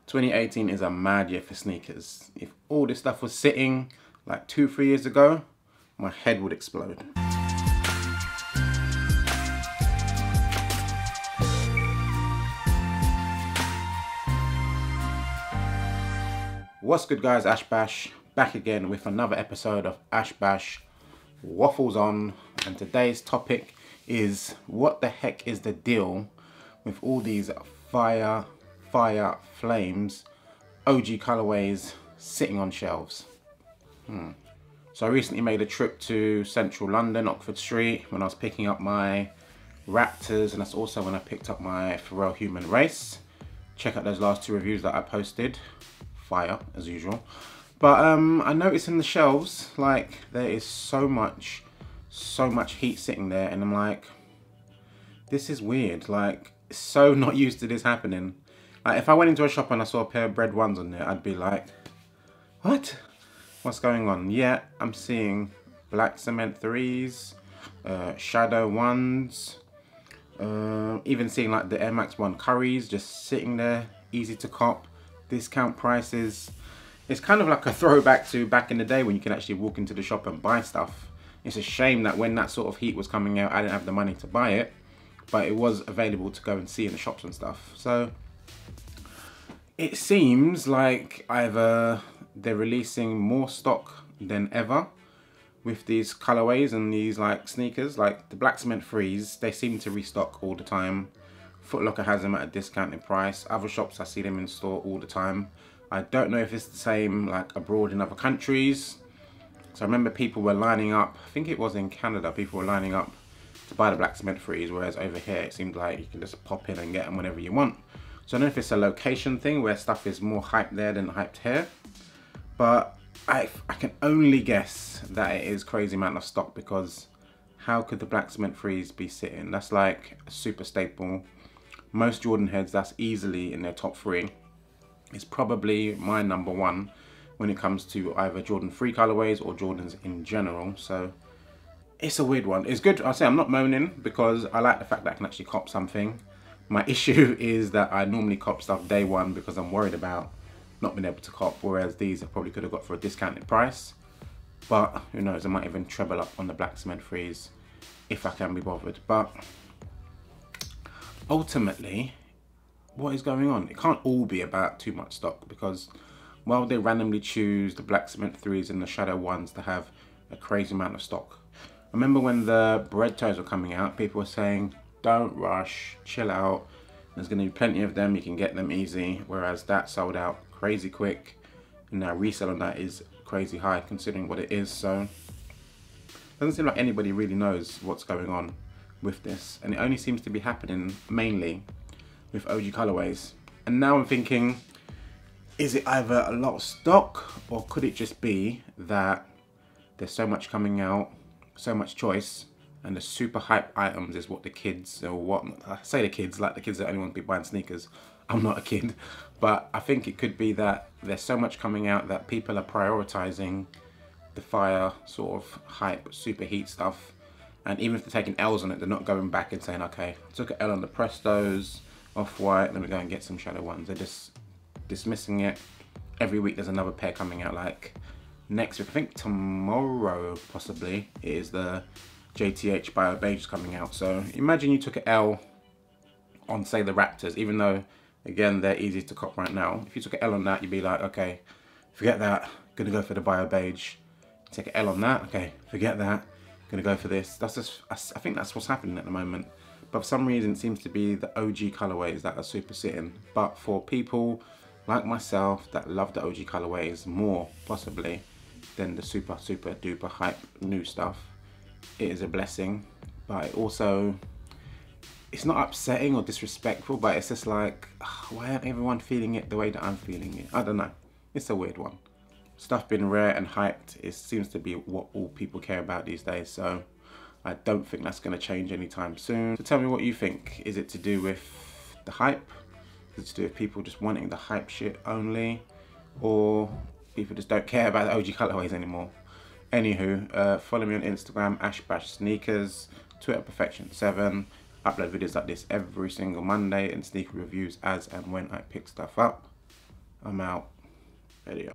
2018 is a mad year for sneakers. If all this stuff was sitting like 2-3 years ago, my head would explode. What's good, guys? Ash Bash back again with another episode of Ash Bash Waffles On, and today's topic is what the heck is the deal with all these fire flames OG colorways sitting on shelves. So I recently made a trip to central London, Oxford Street, when I was picking up my Raptors, and that's also when I picked up my Pharrell Human Race. Check out those last 2 reviews that I posted. Fire as usual. But I noticed in the shelves, like, there is so much heat sitting there, and I'm like, this is weird. Like, so not used to this happening. Like, if I went into a shop and I saw a pair of Bread 1s on there, I'd be like, what? What's going on? Yeah, I'm seeing black cement 3s, shadow 1s, even seeing like the Air Max 1 Curries just sitting there, easy to cop, discount prices. It's kind of like a throwback to back in the day when you can actually walk into the shop and buy stuff. It's a shame that when that sort of heat was coming out, I didn't have the money to buy it, but it was available to go and see in the shops and stuff. So it seems like either they're releasing more stock than ever with these colorways and these like sneakers. Like the black cement 3s, they seem to restock all the time. Foot Locker has them at a discounted price. Other shops, I see them in store all the time. I don't know if it's the same like abroad in other countries. So I remember people were lining up, I think it was in Canada, people were lining up to buy the black cement 3s, whereas over here it seemed like you can just pop in and get them whenever you want. So I don't know if it's a location thing where stuff is more hyped there than hyped here, but I can only guess that it is crazy amount of stock, because how could the black cement 3s be sitting? That's like a super staple. Most Jordan heads, that's easily in their top 3. It's probably my number 1 when it comes to either Jordan 3 colorways or Jordans in general. So it's a weird one. It's good. I say I'm not moaning, because I like the fact that I can actually cop something. My issue is that I normally cop stuff day 1 because I'm worried about not being able to cop, whereas these I probably could have got for a discounted price. But who knows, I might even treble up on the black cement 3s if I can be bothered. But ultimately, what is going on? It can't all be about too much stock, because while they randomly choose the black cement 3s and the shadow 1s to have a crazy amount of stock. I remember when the bread toes were coming out, people were saying, don't rush, chill out. There's going to be plenty of them, you can get them easy. Whereas that sold out crazy quick, and now resale on that is crazy high considering what it is. So it doesn't seem like anybody really knows what's going on with this, and it only seems to be happening mainly with OG colorways. And now I'm thinking, is it either a lot of stock, or could it just be that there's so much coming out, so much choice, and the super hype items is what the kids, or what, I say the kids, like the kids that only want to be buying sneakers. I'm not a kid, but I think it could be that there's so much coming out that people are prioritizing the fire sort of hype, super heat stuff. And even if they're taking L's on it, they're not going back and saying, okay, I took an L on the Prestos, Off-White, let me go and get some shadow 1s. They're just dismissing it. Every week there's another pair coming out. Like next week, I think tomorrow possibly, is the JTH Bio Beige coming out. So imagine you took an L on, say, the Raptors, even though, again, they're easy to cop right now. If you took an L on that, you'd be like, okay, forget that, gonna go for the Bio Beige. Take an L on that, okay, forget that, gonna go for this. That's just, I think that's what's happening at the moment. But for some reason, it seems to be the OG colorways that are super sitting. But for people like myself that love the OG colorways more, possibly, than the super duper hype new stuff, it is a blessing. But it also, it's not upsetting or disrespectful, but it's just like, why aren't everyone feeling it the way that I'm feeling it? I don't know. It's a weird one. Stuff being rare and hyped, it seems to be what all people care about these days. So I don't think that's going to change anytime soon. So tell me what you think. Is it to do with the hype? Is it to do with people just wanting the hype shit only? Or people just don't care about the OG colorways anymore? Anywho, follow me on Instagram, AshBashSneakers, Twitter Perfection7. Upload videos like this every single Monday and sneaker reviews as and when I pick stuff up. I'm out. Video.